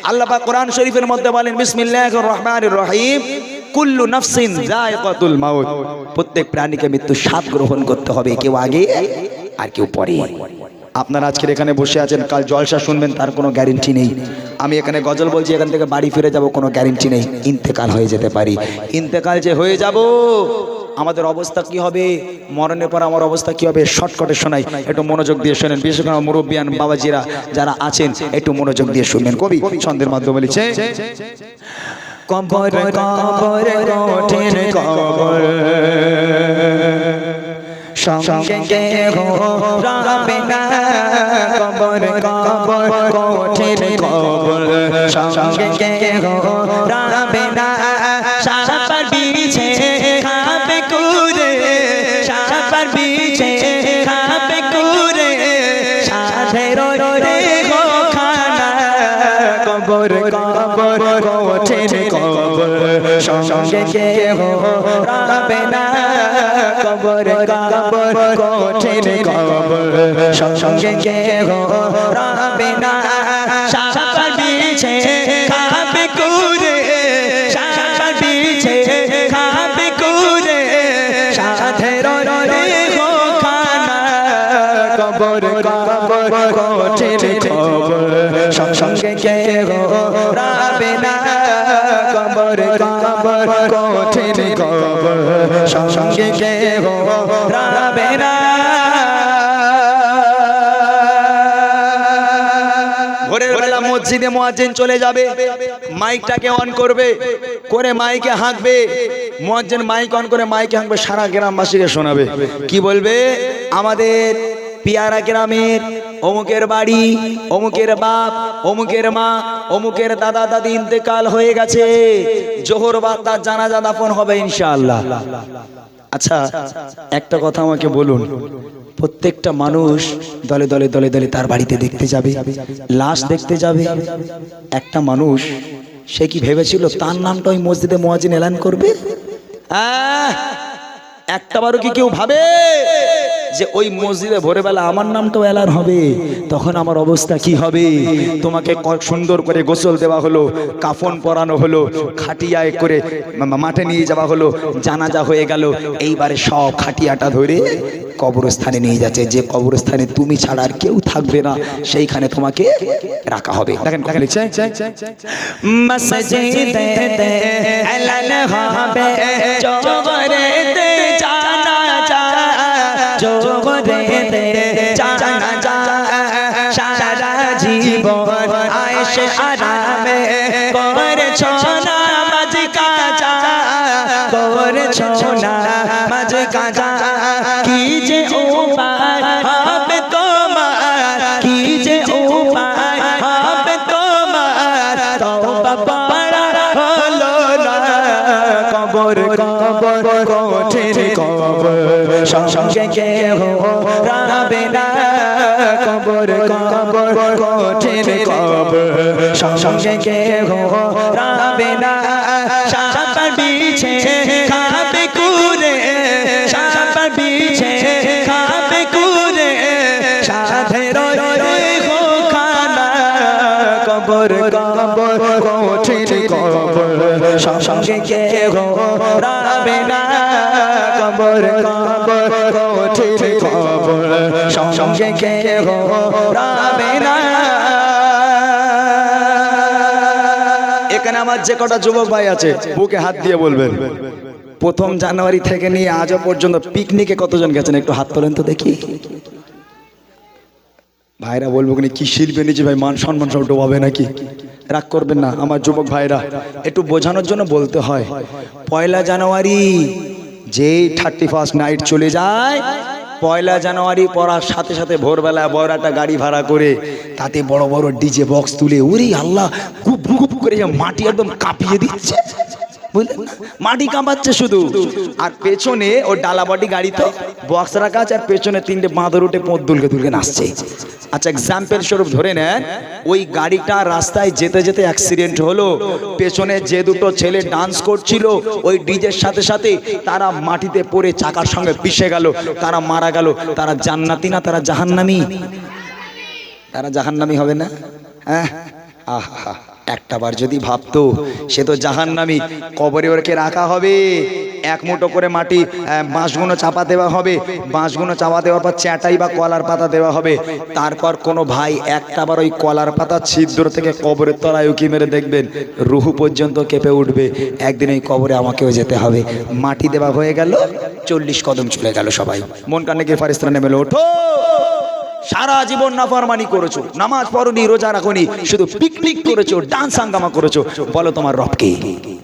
আল্লাহ পাক কোরআন শরীফের মধ্যে বলেন বিসমিল্লাহির রহমানির রহিম কুল্লু নাফসিন যায়কাতুল মাউত, প্রত্যেক প্রাণীকে মৃত্যু স্বাদ গ্রহণ করতে হবে, কেউ আগে আর কেউ পরে। আপনারা আজকের এখানে বসে আছেন, কাল জলসা শুনবেন তার কোনো গ্যারেন্টি নেই। আমি এখানে গজল বলছি, এখান থেকে বাড়ি ফিরে যাব কোনো গ্যারেন্টি নেই, ইন্তেকাল হয়ে যেতে পারি। ইন্তেকাল যে হয়ে যাব আমাদের অবস্থা কি হবে, মরণের পর আমার অবস্থা কি হবে, শর্টকাটে শোনাই, একটু মনোযোগ দিয়ে শোনেন। বিশেষ করে মুরব্বিয়ান বাবাজিরা যারা আছেন একটু মনোযোগ দিয়ে শুনবেন। কবি ছন্দের মাধ্যমে বলেছে কবর কবর কঠিন কবর সঙ্গে কেহ রাবে না, কবর কবর কঠিন কবর সঙ্গে কেহ রাবে না, সাপার বিছে খাবে কুরে, সাপার বিছে খাবে কুরে, সাধের রে গো খানা, কবর কবর কঠিন কবর সঙ্গে কেহ রাবে না, কবর কবর কঠিন কবর সঙ্গে কেহ রাবে না, সাপার বিছে খাবে কুরে, সাপার বিছে খাবে কুরে, সাধের রে গো খানা, কবর কবর কঠিন কবর সঙ্গে কেহ রাবে না, কবর কবর কঠিন কবর সঙ্গে কেহ রাবে না। ভোরের বেলা মসজিদে মুয়াজ্জিন চলে যাবে, মাইকটাকে অন করবে, করে মাইকে হাঁকবে, মুয়াজ্জিন মাইক অন করে মাইকে হাঁকবে, সারা গ্রামবাসীকে শোনাবে। কি বলবে? আমাদের পিয়ারা গ্রামের অমুকের বাড়ি, অমুকের বাপ, অমুকের মা, অমুকের দাদা দাদি ইন্তেকাল হয়ে গেছে, জোহর বাদ তার জানাজা দাফন হবে ইনশাআল্লাহ। আচ্ছা একটা কথা আমাকে বলুন, প্রত্যেকটা মানুষ দলে দলে দলে দলে তার বাড়িতে দেখতে যাবে, লাশ দেখতে যাবে। একটা মানুষ সে কি ভেবেছিল তার নামটা ওই মসজিদে মুয়াজ্জিন এলান করবে? একটাবারও কি কেউ ভাবে যে ওই মসজিদে ভোরবেলা আমার নামটাও এলান হবে, তখন আমার অবস্থা কি হবে? তোমাকে সুন্দর করে গোসল দেওয়া হলো, কাফন পরানো হলো, খাটিয়ায় করে মাঠে নিয়ে যাওয়া হলো, জানাজা হয়ে গেল, এইবারে সব খাটিয়াটা ধরে কবরস্থানে নিয়ে যাচ্ছে, যে কবরস্থানে তুমি ছাড়া আর কেউ থাকবে না, সেইখানে তোমাকে রাখা হবে। দেখেন দেখেন মসজিদে এলান হবে, জোহরেতে জানাজা, জোহরেতে জানাজা, সারা জীবন আয়েশে আরামে করেছো নামাজ কাজা, করেছো নামাজ কাজা, কি যে উপায় হবে তোমার, কি যে উপায় হবে তোমার, তওবা পড়া হলো না, কবর কবর কঠিন কবর সঙ্গে কেহ রাবে না, কবর কবর কঠিন কবর সঙ্গে কেহ রাবে না, সাপার বিছে খাবে কুরে, সাপার বিছে খাবে কুরে, সাধের রে গো খানা, কবর কবর কঠিন কবর সঙ্গে কেহ রাবে না, কবর কবর কঠিন কবর সঙ্গে কেহ রাবে না। এখানে আমার যে কটা যুবক ভাই আছে বুকে হাত দিয়ে বলবেন, প্রথম জানুয়ারি থেকে নিয়ে আজও পর্যন্ত পিকনিকে কতজন গেছেন? একটু হাত তোলেন তো দেখি। ভাইরা বলবো কি শিল্পে নিচে ভাই মান সম্মান সব ডোবাবে নাকি? রাগ করবেন না আমার যুবক ভাইরা, একটু বোঝানোর জন্য বলতে হয়। পয়লা জানুয়ারি যেই 31 নাইট চলে যায়, পয়লা জানুয়ারি পড়ার সাথে সাথে ভোরবেলা বড় একটা গাড়ি ভাড়া করে তাতে বড় বড় ডিজে বক্স তুলে, ওরে আল্লাহ, গুপ গুপ করে মাটি একদম কাঁপিয়ে দিচ্ছে, বুঝলেন? মাটি কাঁপাচ্ছে শুধু, আর পেছনে ও ডালাবাটি গাড়িতে বক্স রাখা আছে, আর পেছনে 3টে বাঁদর উঠে পোঁত দুলকে দুলকে নাচছে। আচ্ছা এক্সাম্পল স্বরূপ ধরে নেন, ওই গাড়িটা রাস্তায় যেতে যেতে অ্যাক্সিডেন্ট হলো, পেছনে যে দুটো ছেলে ডান্স করছিল ওই ডিজের সাথে সাথে তারা মাটিতে পড়ে চাকার সঙ্গে পিষে গেল, তারা মারা গেল। তারা জান্নাতি না, তারা জাহান্নামী? তারা জাহান্নামী হবে না? হ্যাঁ, আহা, একটাবার যদি ভাবতো সে তো জাহান্নামী। কবরে ওরকে রাখা হবে, এক মুঠো করে মাটি বাঁশগুলো চাপা দেওয়া হবে, বাঁশগুলো চাপা দেওয়ার পর চ্যাটাই বা কলার পাতা দেওয়া হবে। তারপর কোনো ভাই একটাবার ওই কলার পাতা ছিদ্র থেকে কবরের তলায় উকি মেরে দেখবেন রুহু পর্যন্ত কেঁপে উঠবে, একদিন এই কবরে আমাকেও যেতে হবে। মাটি দেওয়া হয়ে গেল, 40 কদম চলে গেল সবাই। মন কানে গিয়ে ফারিস্তারা নেমে এলো, ওঠো, সারা জীবন নাফরমানি করেছো, নামাজ পড়োনি, রোজা রাখোনি, শুধু পিকনিক করেছো, ডান্স হাঙ্গামা করেছো। বলো তোমার রব কে,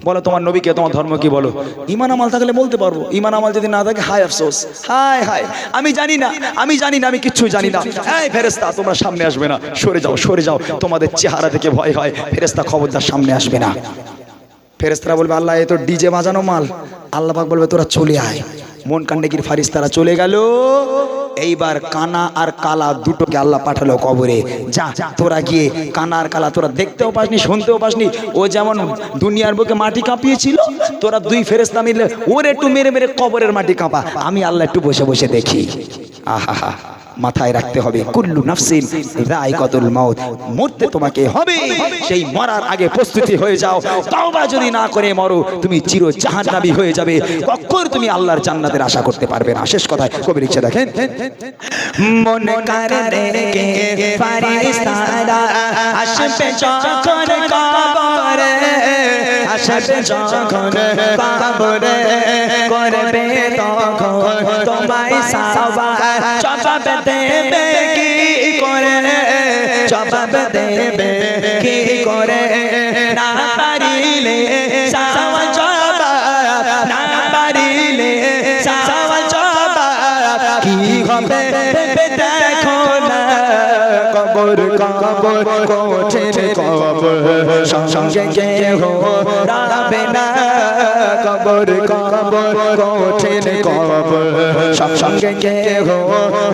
বলো তোমার নবী কে, তোমার ধর্ম কি বলো। ইমান আমাল থাকলে বলতে পারবো, ইমান আমাল যদি না থাকে হায় আফসোস, হায় হায় আমি জানি না, আমি জানি না, আমি কিচ্ছু জানি না। এই ফেরেশতা তোমরা সামনে আসবে না, সরে যাও, সরে যাও, তোমাদের চেহারা দেখে ভয় হয়। ফেরেশতা খবরদার সামনে আসবে না। ফেরেশতারা বলবে আল্লাহ এ তো ডিজে বাজানো মাল। আল্লাহ পাক বলবে তোরা চলে আয়। মন কান্ডেগির ফারিস্তারা চলে গেল। এইবার কানা আর কালা দুটোকে আল্লাহ পাঠালো কবরে, যা তোরা গিয়ে কানা আর কালা তোরা দেখতেও পাসনি, শুনতেও পাসনি, ও যেমন দুনিয়ার বুকে মাটি কাঁপিয়েছিল, তোরা দুই ফেরেশতা মিলে ওর একটু মেরে মেরে কবরের মাটি কাঁপা, আমি আল্লাহ একটু বসে বসে দেখি। আহা, মাথায় রাখতে হবে কুল্লু নাফসিন যায়কাতুল মাউত, মরতে তোমাকে হবে, সেই মরার আগে প্রস্তুতি হয়ে যাও। তওবা যদি না করে মরো তুমি চির জাহান্নামী হয়ে যাবে, কখনো তুমি আল্লাহর জান্নাতের আশা করতে পারবে না। শেষ কথায় কবি লিখছে দেখেন, মনে করে কে ফারিস্তারা আসবে যখন কবরে, আসবে যখন কবরে, করবে তখন তোমায় সওয়াল, জবাব দেবে কি করে, জবাব দেবে কি করে, না পারিলে সওয়াল জবাব, না পারিলে সওয়াল জবাব কি হবে দেখো না। কবর কবর কঠিন কবর, সঙ্গে কেহ রাবে না। কবর কবর কঠিন কবর, সঙ্গে কেহ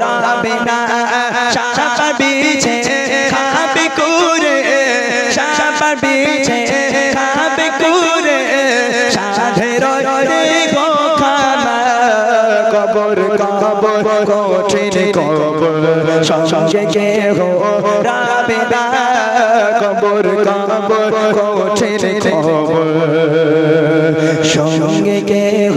রাবে না। সাপা বিছে খাবে কুরে, সাপা বিছে খাবে কুরে, সাধের গোখানা। কবর কবর কঠিন কবর, সঙ্গে কেহ রাবে না। কবর কবর কঠিন কবর, সঙ্গে কেহ